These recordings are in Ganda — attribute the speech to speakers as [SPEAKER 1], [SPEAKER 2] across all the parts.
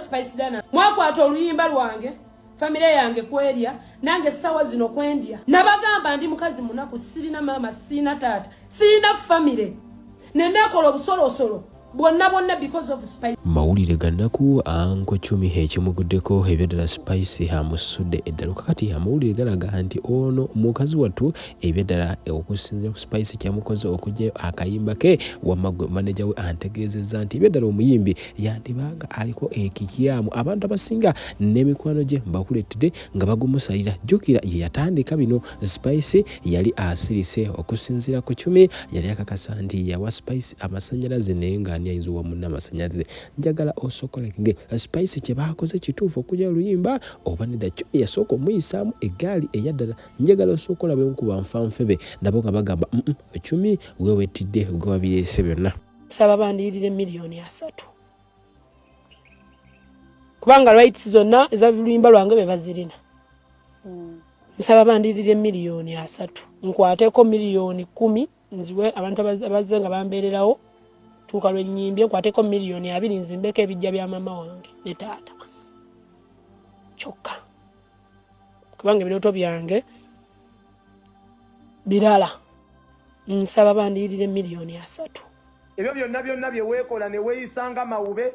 [SPEAKER 1] Spice Diana mwakwata oluyimba lwange family yange kwerya nange sawa zino kwendya nabagamba ndi mukazi munaku sirina mama sina tata sina family nenekola obusolosolo bonna because of Spice.
[SPEAKER 2] Mawulire gannaku anko Chumi ekimuguddeko ebyadala Spice hamusudde eddala kakati amawulire galaga nti ono mukazi wattu ebyadala okusinzira ku Spice kyamukoze okujja akayimba ke wamagwe manager we antegeezezza nti ebyadala omuyimbi yandibanga aliko ekikyamu abantu abasinga n'emikwano gye bakulettedde nga bagumusalira jjukira ye yatandika bino Spice yali asirise okusinzira ku Chumi yali akakasa nti yawa Spice amasannyalaze naye nga ani ayinza wamu n'amasannyalaze njagala osokolekenge Spice kye baakoze kituufu okujja oluyimba oba nedda Chumi yasooka omuyisaamu eggaali eyaddala njagala osookola benkuba nfanfebe nabo nga bagamba Chumi wewettidde gwe wabireese byonna
[SPEAKER 1] saba bandirire miliyoni 3 kubanga rights zonna eza luyimba lwange be bazirina saba bandirire miliyoni 3 nkwateko miliyoni 10 nziwe abantu abazze nga bambeererawo tuuka lwenyimbye nkwateko miliyoni 2 nzimbeko ebijja bya mama wange ne taata kyokka kubanga ebirooto byange birala nsaba bandirire miliyoni 3
[SPEAKER 3] ebyo byonna bye weekola ne weeyisanga mawube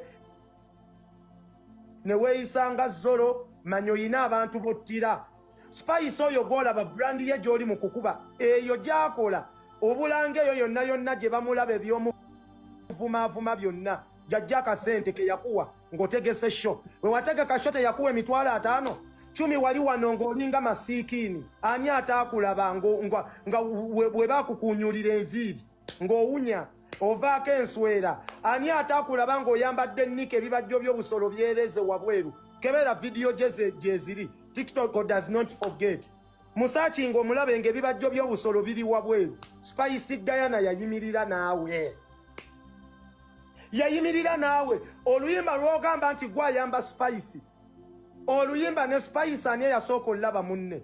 [SPEAKER 3] ne weeyisanga zolo manyo yina abantu bottira Spice oyo golaba brandi ye gy'oli mu kukuba eyo gyakola obulanga eyo yonna gye bamulaba eby'omuvuma byonna jajja akasente ke yakuwa ng'otegese sho we wategeka sho teyakuwa emitwalo 5 Chumi wali wano ng'olinga masiikini ani ataakulaba nga bwe baakukunyulira enviiri ng'owunya ovaako enswera ani ataakulaba ng'oyambadde ennika ebibajjo by'obusolo byereze wabweru kebera vidiyo gyeziri TikTok does not forget musachinga omulabe ng'ebibajjo by'obusolo biri wabweru Spice Diana yayimirira naawe oluyimba lwogamba nti gwayamba Spice oluyimba ne Spice ani yasooka olaba munne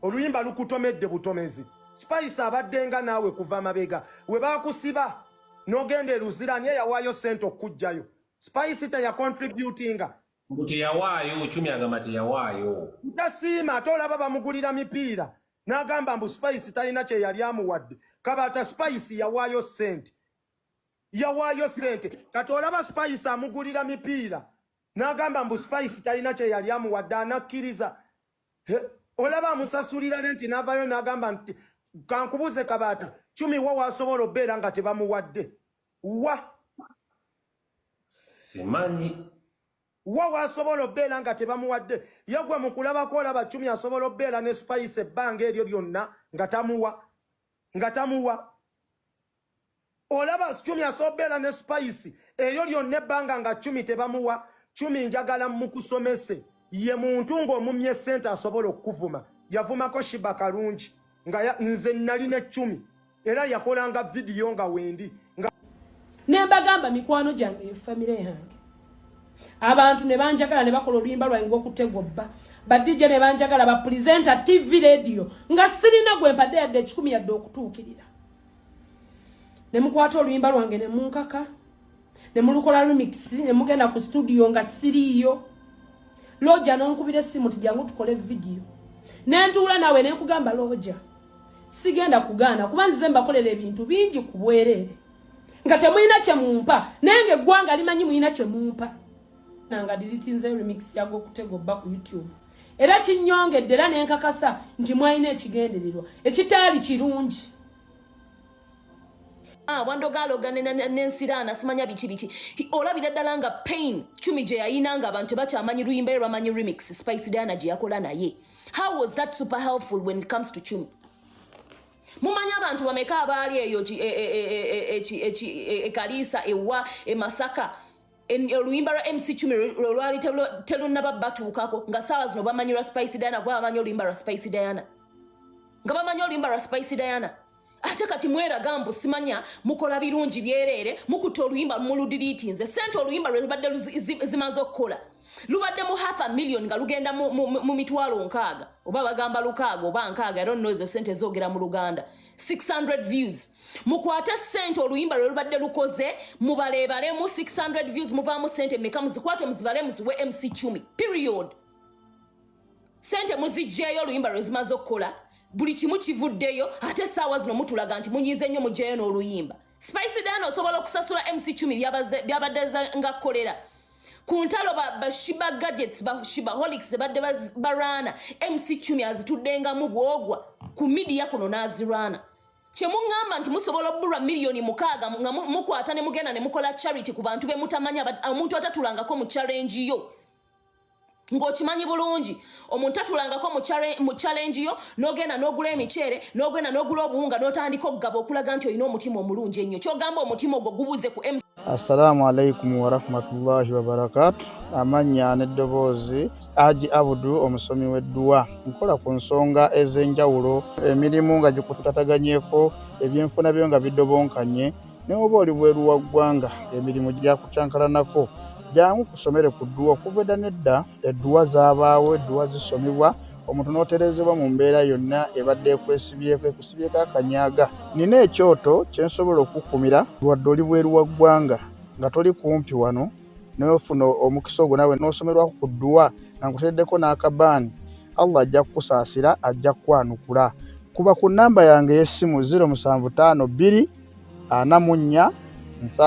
[SPEAKER 3] oluyimba lukutomedde butomezi Spice abaddenga naawe kuva mabega we baakusiba n'ogenda eruzira ani yawaayo sente okujjayo Spice teya contributinga
[SPEAKER 4] mbuti yawaayo Chumi agamba teyawaayo
[SPEAKER 3] tasiima ate olaba bamugulira mipiira n'agamba mbu Spice talina kye yali amuwadde kabata Spice yawaayo sente kati olaba Spice amugulira mipiira n'agamba mbu Spice talina kye yali amuwadde anakkiriza olaba amusasulira nti n'avayo n'agamba nti kankubuze kabata Chumi wa wasobola obbeera nga tebamuwadde
[SPEAKER 4] simanyi
[SPEAKER 3] wa wasobola obbeera nga tebamuwadde yagwe mu kulabako olaba Chumi asobola obbeera ne Spice ebbanga eryo lyonna nga tamuwa olaba Chumi asobola obbeera ne Spice eryo lyonna ebbanga nga Chumi tebamuwa Chumi njagala mukusomese ye muntu ng'omumye sente asobola okuvuma yavumako Shiba Kalungi nga nze nali ne Chumi era yakolanga vidiyo nga wendi
[SPEAKER 1] nembagamba mikwano gyange family yange abantu ne banjagala ne bakola oluyimba lwange ng'okutegwa bba badijja ne banjagala bapresenta TV radio nga sirina gwe mpadde yadde 10 yadde okutuukirira ne mukwata oluyimba lwange ne munkaka ne mulukola remix ne mugenda ku studio nga siriyo Loja n'onkubira essimu tujjangu tukole video nentuula nawe ne nkugamba Loja sigenda kugaana kuba nzize mbakolera ebintu bingi ku bwereere nga temuyina kye mumpa nenge eggwanga limanyi muyina kye mumpa nanga dilitinze remix yago okutego bba ku YouTube era kinyongedde era nenkakasa nti mwayina ekigendererwa ekitaali kirungi
[SPEAKER 5] wandogalo n'ensiraana simanya biki olabira ddala nga pain Chumi gye yayina nga abantu bakyamanyi luyimba era bamanyi remix Spice Diana gye yakola naye how was that super helpful when it comes to Chumi mumanya abantu bameka abaali eyo Kalisa ewa Masaka oluyimba lwa MC Chumi lwali telunaba batuukako nga saawa zino bamanyirwa Spice Diana kuba bamanyi oluyimba lwa Spice Diana nga bamanyi oluyimba lwa Spice Diana ate kati mweraga mbu simanya mukola birungi byereere mukuta oluyimba muludiriitinze sente oluyimba lwebadde zimaze okukola lubadde mu $500,000 nga lugenda mu mitwalo 6 oba bagamba 6 oba 6 I don't know ezo sente zoogera mu Luganda 600 views. Mukwate sente oluyimba lwelubadde lukoze mubalebale mu 600 views muvaamu sente meka muzikwate muzibale muziwe MC Chumi. Period. Sente muzijjeeyo oluyimba lwezimaze okukola buli kimu kivuddeyo ate essaawa zino mutulaga nti munyize nnyo mugjeeyo n'oluyimba. Spicy Diana osobola okusasula MC Chumi byabadde nga kolera. Ku ntalo ba Shiba Gadgets ba Shibaholics badde barana MC Chumi azituddengamu bwogwa ku media kuno n'azirana. Kye muŋŋamba nti musobola obbulwa miliyoni 6 nga mukwata ne mugenda ne mukola charity ku bantu be mutamanya omuntu atatulangako mu challenge yo. Ng'okimanyi bulungi omuntu atulangako mu challenge yo n'ogenda n'ogula emiceere n'ogenda n'ogula obuwunga n'otandika okugaba okulaga nti olina omutima omulungi ennyo ky'ogamba omutima ogwo gubuze ku MC.
[SPEAKER 6] Assalamu alaikum wa rahmatullahi wa barakatuh. Amanya n'eddoboozi Haji Abudu omusomi w'edduwa. Nkola ku nsonga ez'enjawulo emirimu nga gikutataganyeko ebyenfuna byo nga bidobonkanye ne oba oli bweru wa ggwanga emirimu gyakucankalanako jangu kusomere ku dduwa okuva edda nedda edduwa zaabaawo edduwa zisomibwa omuntu n'oterezebwa mu mbeera yonna ebadde ekwesibyeko akanyaaga. Nina ekyoto kye nsobola okukumira wadde oli bweru wa ggwanga nga toli kumpi wano n'ofuna omukisa ogwo nawe n'osomerwako ku dduwa nga nkuteddeko n'akabaani Allah ajja kukusaasira ajja kukwanukula. Kuba ku nnamba yange y'essimu 075 44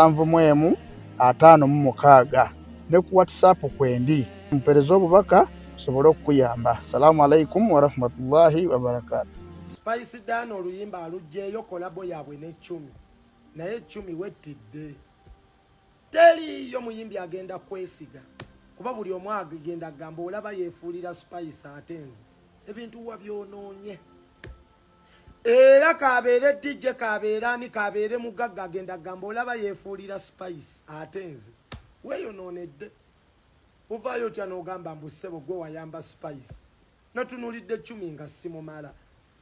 [SPEAKER 6] 71 5 ne ku WhatsApp kwendi mpereza obubaka sobolo okuyamba. Assalamu alaikum wa rahmatullahi wa barakatuh.
[SPEAKER 3] Spicy Diana oluyimba alugjeeyo kolabo yaabwe ne Chumi naye Chumi wettidde teriyo muyimbi agenda kwesiga kuba buli omu agenda agamba olaba yeefuulira Spicy ate nze ebintu wabyonoonye era kabeere DJ kabeere ani kabeere mugagga agenda agamba olaba yeefuulira Spicy ate nze weeyonoonedde uvaayo otya n'ogamba mbu ssebo gwe wayamba Spicy notunulidde Chumi nga simumala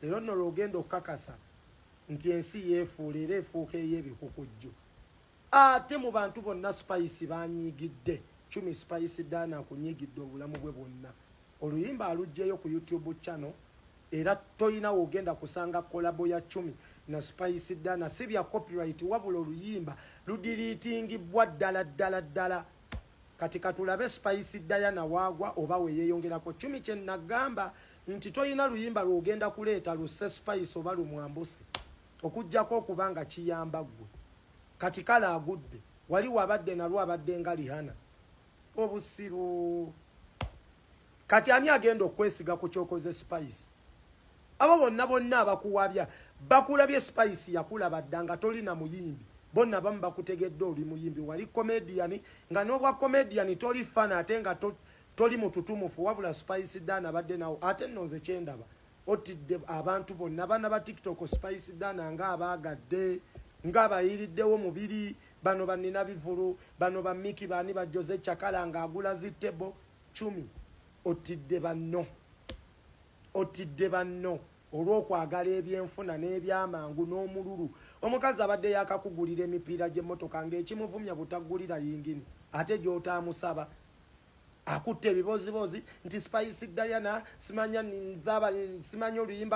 [SPEAKER 3] era nno lw'ogenda okukakasa nti ensi yeefuula era efuuka ey'ebikukujju ate mu bantu bonna Spicy banyiigidde Chumi Spicy Diana akunyiigidde obulamu bwe bwonna. Oluyimba alugjeeyo ku YouTube channel era toyina wogenda kusanga kolabo ya Chumi na Spicy Diana si bya copyright wabula oluyimba ludiriitingibwa ddala kati katulabe Spicy Diana waagwa oba weyeeyongerako. Chumi kye nagamba nti toyina luyimba lwogenda kuleeta lusse Spicy oba lumwambuse okujjako okubanga kiyamba ggwe kati kala agudde wali wabadde nalwo abadde nga Rihanna obusiru kati ani agenda okwesiga ku kyokoze Spicy. Abo bonna abakuwabya bakulabye Spicy yakulaba ddanga tolina muyimbi bonna bamu bakutegedde oli muyimbi wali comedian nga n'obwa comedian toli fana ate nga toli mututumufu wabula Spicy Diana badde nawo ate nnoze kyendaba otidde abantu bonna bana ba TikTok Spicy Diana nga abaagadde nga abayiriddewo mubiri bano banina bivulu bano ba Miki bani ba Jose Chakala nga agula zitebo Chumi otidde banno olw'okwagala ebyenfuna n'ebyamangu n'omululu. Omukazi abadde yakakugulira emipiira gy'emmotoka ng'ekimuvumya butagulira yingini ate gy'otaamusaba akutte ebibozibozi nti Spicy Diana simanya oluyimba